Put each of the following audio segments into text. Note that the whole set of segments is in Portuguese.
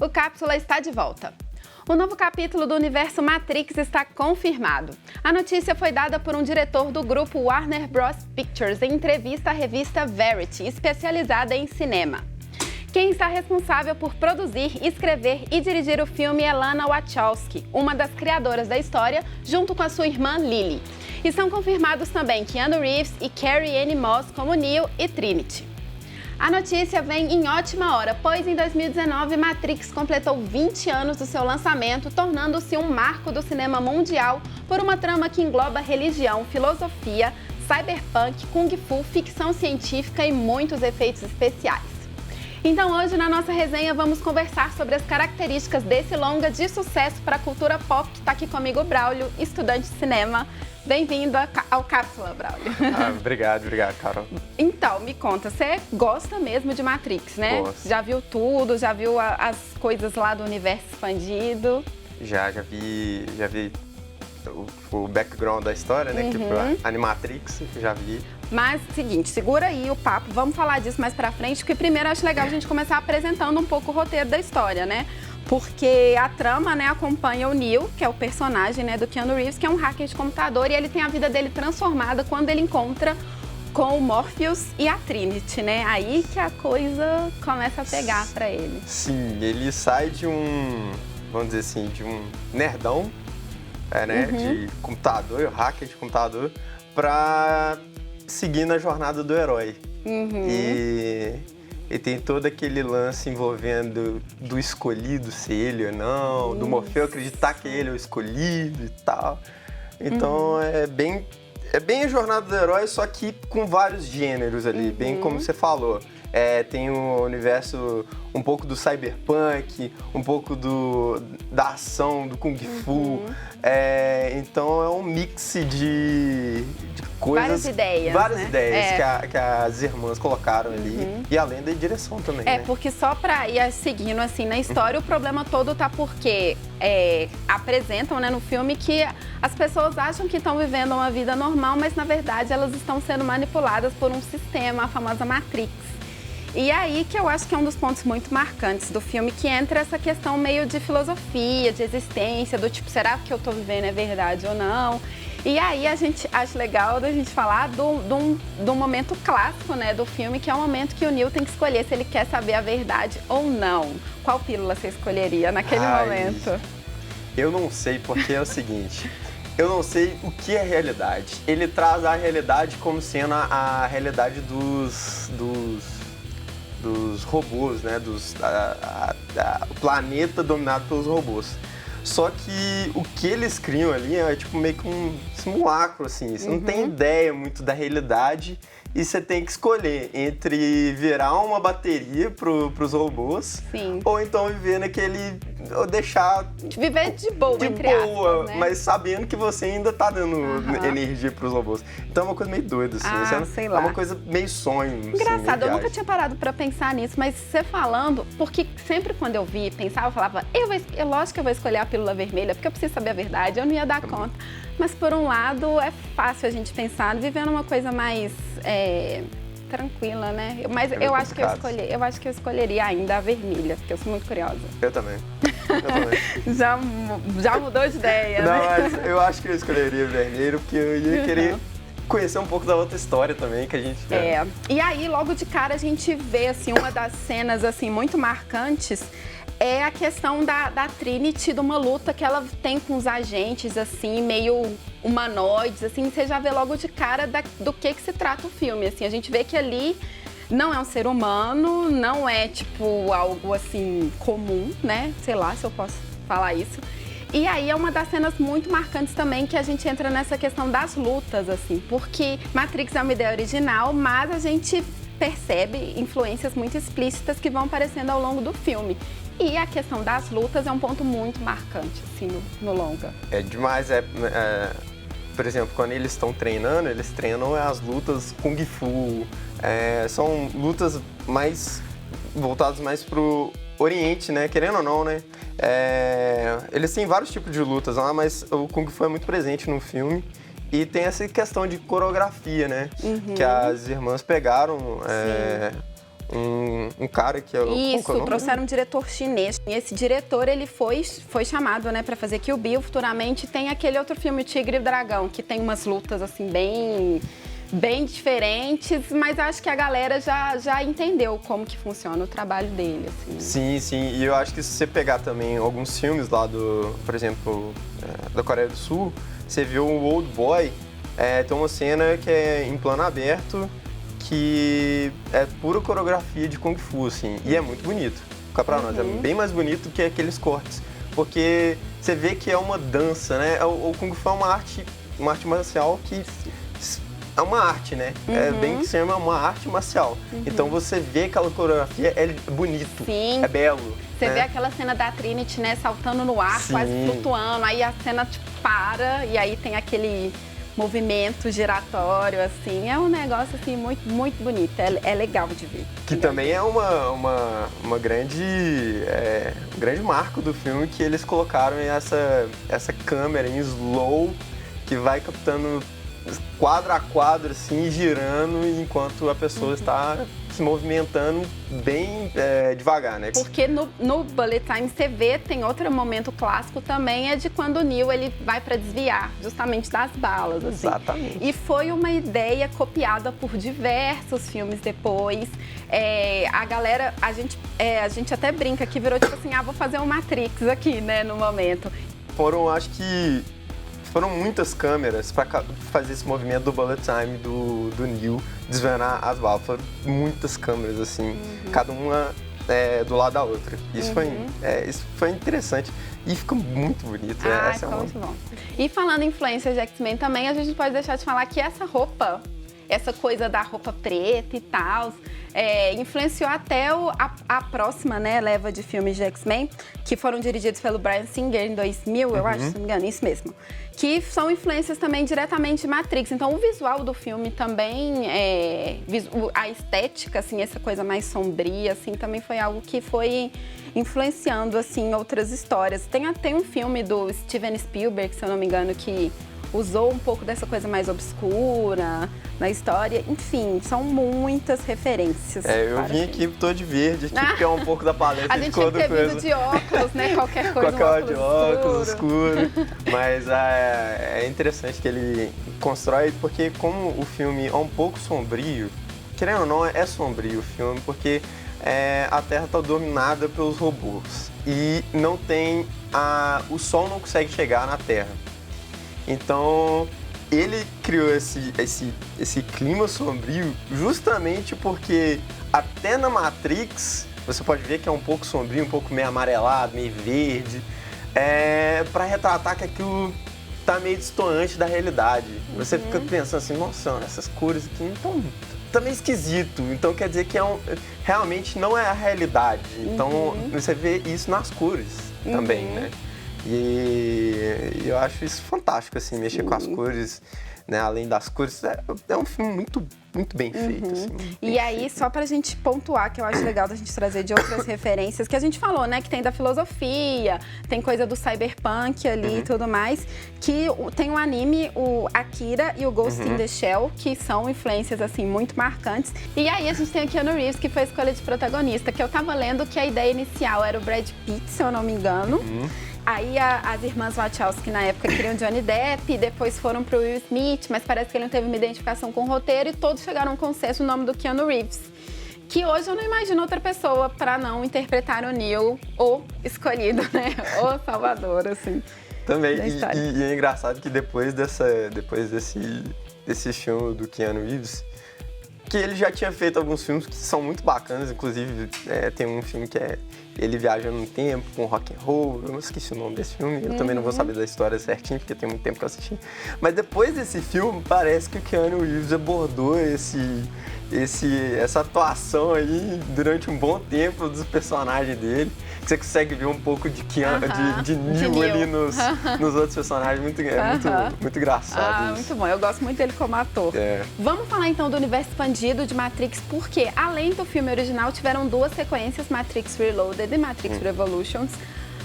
O Cápsula está de volta. O novo capítulo do universo Matrix está confirmado. A notícia foi dada por um diretor do grupo Warner Bros. Pictures em entrevista à revista Variety, especializada em cinema. Quem está responsável por produzir, escrever e dirigir o filme é Lana Wachowski, uma das criadoras da história, junto com a sua irmã Lily. E são confirmados também Keanu Reeves e Carrie-Anne Moss como Neo e Trinity. A notícia vem em ótima hora, pois em 2019 Matrix completou 20 anos do seu lançamento, tornando-se um marco do cinema mundial por uma trama que engloba religião, filosofia, cyberpunk, kung fu, ficção científica e muitos efeitos especiais. Então hoje na nossa resenha vamos conversar sobre as características desse longa de sucesso para a cultura pop. Está aqui comigo o Braulio, estudante de cinema. Bem-vindo ao Cápsula, Braulio. Obrigado, Carol. Então, me conta, você gosta mesmo de Matrix, né? Gosto. Já viu tudo, já viu as coisas lá do universo expandido? Já vi o background da história, né? Que foi a Animatrix, já vi. Mas, seguinte, segura aí o papo, vamos falar disso mais pra frente, porque primeiro acho legal a gente começar apresentando um pouco o roteiro da história, né? Porque a trama, né, acompanha o Neo, que é o personagem, né, do Keanu Reeves, que é um hacker de computador, e ele tem a vida dele transformada quando ele encontra com o Morpheus e a Trinity, né? Aí que a coisa começa a pegar pra ele. Sim, ele sai de um, vamos dizer assim, de um nerdão, né, de computador, hacker de computador, pra seguir na jornada do herói. E tem todo aquele lance envolvendo do escolhido ser ele ou não, do Morfeu acreditar que ele é o escolhido e tal. Então é bem a jornada do herói, só que com vários gêneros ali, bem como você falou. Tem o universo um pouco do cyberpunk, um pouco da ação, do kung fu. Então é um mix de coisas. Várias ideias que as irmãs colocaram ali. E além da direção também. Né? Porque só pra ir seguindo assim na história, o problema todo tá porque apresentam, né, no filme que as pessoas acham que estão vivendo uma vida normal, mas na verdade elas estão sendo manipuladas por um sistema, a famosa Matrix. E aí que eu acho que é um dos pontos muito marcantes do filme, que entra essa questão meio de filosofia, de existência, do tipo, será que eu tô vivendo é verdade ou não? E aí a gente acha legal da gente falar do momento clássico, né, do filme, que é o momento que o Neo tem que escolher se ele quer saber a verdade ou não. Qual pílula você escolheria naquele momento? Eu não sei, porque é o seguinte... Eu não sei o que é realidade. Ele traz a realidade como sendo a realidade dos robôs, né? O planeta dominado pelos robôs. Só que o que eles criam ali é tipo meio que um simulacro, assim. Você não tem ideia muito da realidade e você tem que escolher entre virar uma bateria pros robôs. Sim. Ou então viver naquele... ou deixar... viver de boa, entre aspas, né? Mas sabendo que você ainda tá dando energia pros robôs. Então é uma coisa meio doida, assim. Sei lá. É uma coisa meio sonho. Engraçado, assim, eu nunca tinha parado pra pensar nisso, mas você falando, porque sempre quando eu pensava, eu falava, lógico que eu vou escolher a pílula vermelha, porque eu preciso saber a verdade, eu não ia dar conta. Mas por um lado, é fácil a gente pensar, vivendo uma coisa mais tranquila, né? Mas eu acho que eu escolheria ainda a vermelha, porque eu sou muito curiosa. Eu também. Já mudou de ideia, não, né? Mas eu acho que eu escolheria vermelho, porque eu ia querer conhecer um pouco da outra história também que a gente vê. E aí, logo de cara, a gente vê, assim, uma das cenas, assim, muito marcantes é a questão da Trinity, de uma luta que ela tem com os agentes, assim, meio humanoides, assim, você já vê logo de cara do que se trata o filme, assim, a gente vê que ali não é um ser humano, não é, tipo, algo, assim, comum, né, sei lá se eu posso falar isso. E aí é uma das cenas muito marcantes também que a gente entra nessa questão das lutas, assim, porque Matrix é uma ideia original, mas a gente percebe influências muito explícitas que vão aparecendo ao longo do filme. E a questão das lutas é um ponto muito marcante, assim, no longa. É demais, por exemplo, quando eles estão treinando, eles treinam as lutas Kung Fu, são lutas mais voltadas mais pro Oriente, né, querendo ou não, né. Eles têm vários tipos de lutas lá, mas o Kung Fu é muito presente no filme. E tem essa questão de coreografia, né, que as irmãs pegaram um cara que é o... Isso, trouxeram um diretor chinês. E esse diretor, ele foi chamado, né, pra fazer Kill Bill. Futuramente tem aquele outro filme, O Tigre e o Dragão, que tem umas lutas, assim, bem diferentes, mas acho que a galera já entendeu como que funciona o trabalho dele, assim. Sim. E eu acho que se você pegar também alguns filmes lá por exemplo, da Coreia do Sul, você viu o Old Boy, tem uma cena que é em plano aberto, que é pura coreografia de Kung Fu, assim, e é muito bonito. Fica pra nós, é bem mais bonito que aqueles cortes, porque você vê que é uma dança, né? O Kung Fu é uma arte marcial que é uma arte, né? É bem que se chama uma arte marcial. Então você vê aquela coreografia, é bonito, Sim. é belo. Você né? vê aquela cena da Trinity, né, saltando no ar, Sim. quase flutuando, aí a cena tipo, para e aí tem aquele movimento giratório, assim, é um negócio assim muito, muito bonito, é legal de ver. Que também é uma grande, um grande marco do filme, que eles colocaram essa câmera em slow, que vai captando quadro a quadro, assim, girando, enquanto a pessoa está se movimentando bem devagar, né? Porque no Bullet Time você vê, tem outro momento clássico também, é de quando o Neo ele vai para desviar justamente das balas, assim. Exatamente. E foi uma ideia copiada por diversos filmes depois. A galera, a gente até brinca que virou tipo assim, vou fazer um Matrix aqui, né, no momento. Foram muitas câmeras para fazer esse movimento do Bullet Time do Neo desvenar as balas. Foram muitas câmeras, assim, cada uma do lado da outra. Isso foi interessante e ficou muito bonito. Ficou muito bom. E falando em influências de X-Men também, a gente não pode deixar de falar que essa roupa, essa coisa da roupa preta e tal, influenciou até a próxima, né, leva de filmes de X-Men, que foram dirigidos pelo Bryan Singer em 2000, eu acho, se não me engano, isso mesmo. Que são influências também diretamente de Matrix. Então, o visual do filme também, a estética, assim, essa coisa mais sombria, assim, também foi algo que foi influenciando, assim, outras histórias. Tem um filme do Steven Spielberg, se eu não me engano, que usou um pouco dessa coisa mais obscura na história. Enfim, são muitas referências. Eu vim aqui todo de verde, que é um pouco da paleta de cor do A gente tinha que ter coisa. vindo de óculos, né? Qualquer coisa, Qualquer de óculos escuro. Mas é interessante que ele constrói, porque como o filme é um pouco sombrio, querendo ou não, é sombrio o filme, porque a Terra está dominada pelos robôs. E não tem o Sol não consegue chegar na Terra. Então, ele criou esse clima sombrio justamente porque até na Matrix, você pode ver que é um pouco sombrio, um pouco meio amarelado, meio verde, para retratar que aquilo tá meio distoante da realidade. Você fica pensando assim, nossa, essas cores aqui não estão... Tá meio esquisito, então quer dizer que realmente não é a realidade. Então, você vê isso nas cores também, né? E eu acho isso fantástico, assim, mexer com as cores, né? Além das cores, é um filme muito, muito bem feito. Assim, e aí, só pra gente pontuar, que eu acho legal da gente trazer de outras referências, que a gente falou, né? Que tem da filosofia, tem coisa do cyberpunk ali e tudo mais, que tem o anime, o Akira e o Ghost in the Shell, que são influências, assim, muito marcantes. E aí a gente tem o Keanu Reeves, que foi a escolha de protagonista, que eu tava lendo que a ideia inicial era o Brad Pitt, se eu não me engano. Aí as irmãs Wachowski, na época, queriam Johnny Depp, depois foram pro Will Smith, mas parece que ele não teve uma identificação com o roteiro e todos chegaram a um consenso no nome do Keanu Reeves. Que hoje eu não imagino outra pessoa para não interpretar o Neo, o escolhido, né? O salvador, assim. Também, e é engraçado que depois desse filme do Keanu Reeves, que ele já tinha feito alguns filmes que são muito bacanas, inclusive tem um filme que é ele viajando no tempo com rock and roll, eu não esqueci o nome desse filme, eu também não vou saber da história certinho, porque tem muito tempo que eu assisti. Mas depois desse filme, parece que o Keanu Reeves abordou essa atuação aí durante um bom tempo dos personagens dele, que você consegue ver um pouco de Neo ali nos outros personagens, muito engraçado isso. Muito bom, eu gosto muito dele como ator. Vamos falar então do universo expandido de Matrix, porque além do filme original, tiveram duas sequências, Matrix Reloaded e Matrix Revolutions.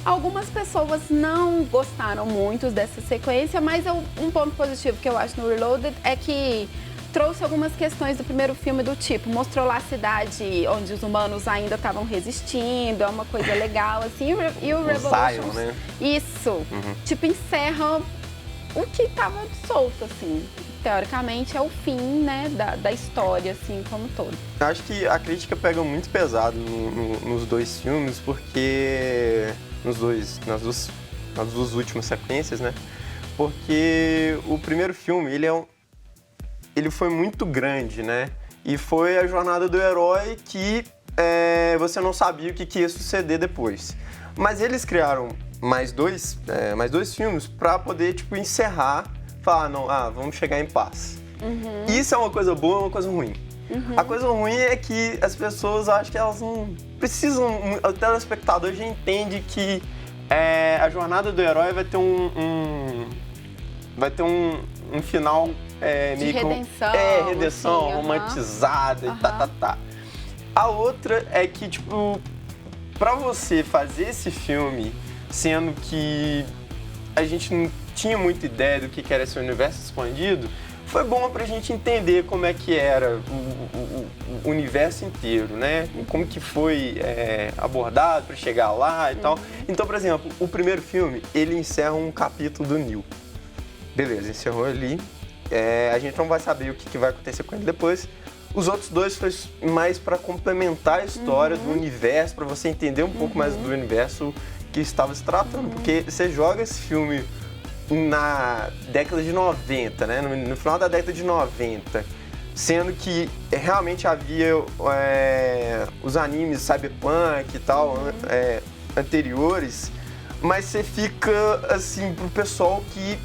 Algumas pessoas não gostaram muito dessa sequência, mas um ponto positivo que eu acho no Reloaded é que trouxe algumas questões do primeiro filme do tipo, mostrou lá a cidade onde os humanos ainda estavam resistindo, é uma coisa legal, assim, e o Revolution... Zion, né? Isso, tipo, encerra o que tava solto, assim. Teoricamente é o fim, né, da história, assim, como um todo. Acho que a crítica pega muito pesado nos dois filmes, porque... nas duas últimas sequências, né? Porque o primeiro filme, ele foi muito grande, né? E foi a jornada do herói que você não sabia o que ia suceder depois. Mas eles criaram mais dois filmes para poder, tipo, encerrar, falar, não, vamos chegar em paz. Isso é uma coisa boa e uma coisa ruim. A coisa ruim é que as pessoas, acho que elas não precisam... O telespectador já entende que a jornada do herói vai ter um final de meio redenção, redenção, assim, romantizada e tá. A outra é que, tipo, pra você fazer esse filme, sendo que a gente não tinha muita ideia do que era esse universo expandido, foi bom pra gente entender como é que era o universo inteiro, né? Como que foi abordado pra chegar lá e tal. Então, por exemplo, o primeiro filme, ele encerra um capítulo do Neo. Beleza, encerrou ali. A gente não vai saber o que vai acontecer com ele depois. Os outros dois foi mais pra complementar a história do universo, pra você entender um pouco mais do universo que estava se tratando. Porque você joga esse filme na década de 90, né? No final da década de 90, sendo que realmente havia os animes cyberpunk e tal, anteriores, mas você fica, assim, pro pessoal que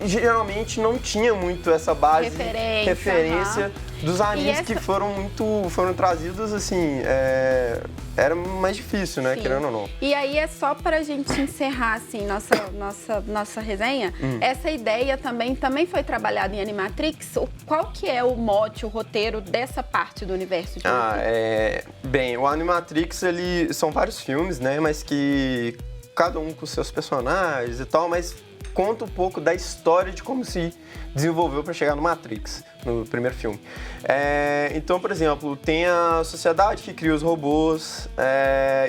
geralmente não tinha muito essa base, referência dos animes que foram trazidos, assim, era mais difícil, né, querendo ou não. E aí é só pra gente encerrar, assim, nossa resenha, essa ideia também foi trabalhada em Animatrix. Qual que é o mote, o roteiro dessa parte do universo de Bem, o Animatrix, são vários filmes, né, mas que cada um com seus personagens e tal, mas conta um pouco da história de como se desenvolveu para chegar no Matrix, no primeiro filme. Então, por exemplo, tem a sociedade que cria os robôs,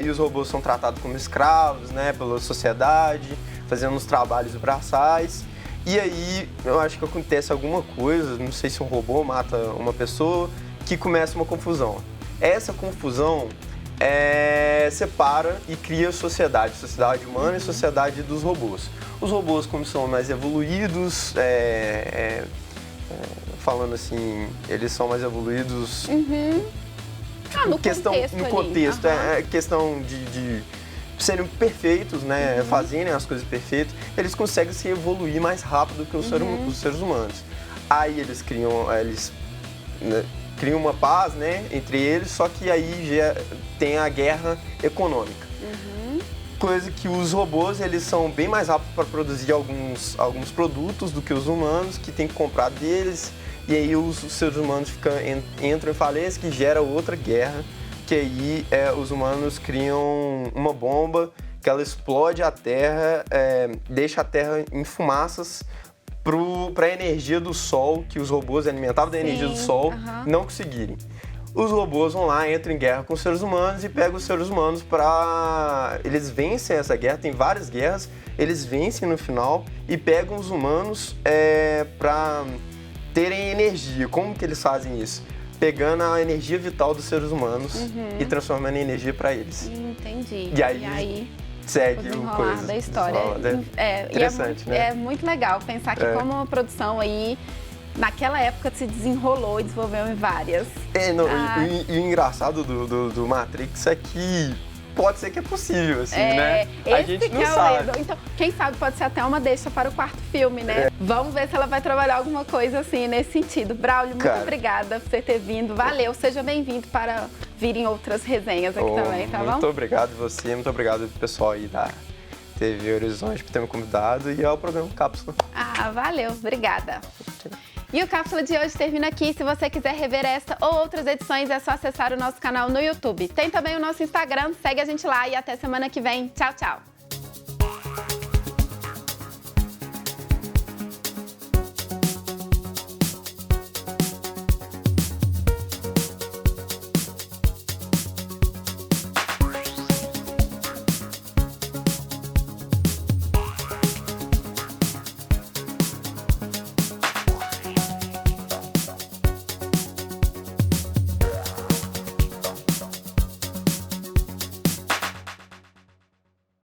e os robôs são tratados como escravos, né, pela sociedade, fazendo os trabalhos braçais. E aí, eu acho que acontece alguma coisa, não sei se um robô mata uma pessoa, que começa uma confusão. Essa confusão separa e cria sociedade humana e sociedade dos robôs. Os robôs, como são mais evoluídos, falando assim, eles são mais evoluídos no contexto. Questão de serem perfeitos, né, fazerem as coisas perfeitas, eles conseguem se evoluir mais rápido que os seres humanos. Aí eles criam uma paz, né, entre eles, só que aí já tem a guerra econômica. Coisa que os robôs, eles são bem mais rápidos para produzir alguns produtos do que os humanos, que tem que comprar deles, e aí os seres humanos entram em falência, que gera outra guerra, que aí os humanos criam uma bomba, que ela explode a Terra, deixa a Terra em fumaças, para a energia do Sol, que os robôs alimentavam da energia do Sol, não conseguirem. Os robôs vão lá, entram em guerra com os seres humanos e pegam os seres humanos para... Eles vencem essa guerra, tem várias guerras, eles vencem no final e pegam os humanos para terem energia. Como que eles fazem isso? Pegando a energia vital dos seres humanos e transformando em energia para eles. Entendi. E aí segue o coisa da história. Interessante, né? É muito legal pensar que como uma produção aí, naquela época se desenrolou e desenvolveu em várias. E o engraçado do Matrix é que pode ser que é possível, assim, né? A gente não sabe. Então, quem sabe pode ser até uma deixa para o quarto filme, né? Vamos ver se ela vai trabalhar alguma coisa assim, nesse sentido. Braulio, muito obrigada por você ter vindo. Valeu, seja bem-vindo para virem outras resenhas aqui também, tá bom? Muito obrigado você, muito obrigado pro pessoal aí da TV Horizonte por ter me convidado e ao programa Cápsula. Valeu, obrigada. E o Cápsula de hoje termina aqui. Se você quiser rever esta ou outras edições, é só acessar o nosso canal no YouTube. Tem também o nosso Instagram, segue a gente lá e até semana que vem. Tchau, tchau!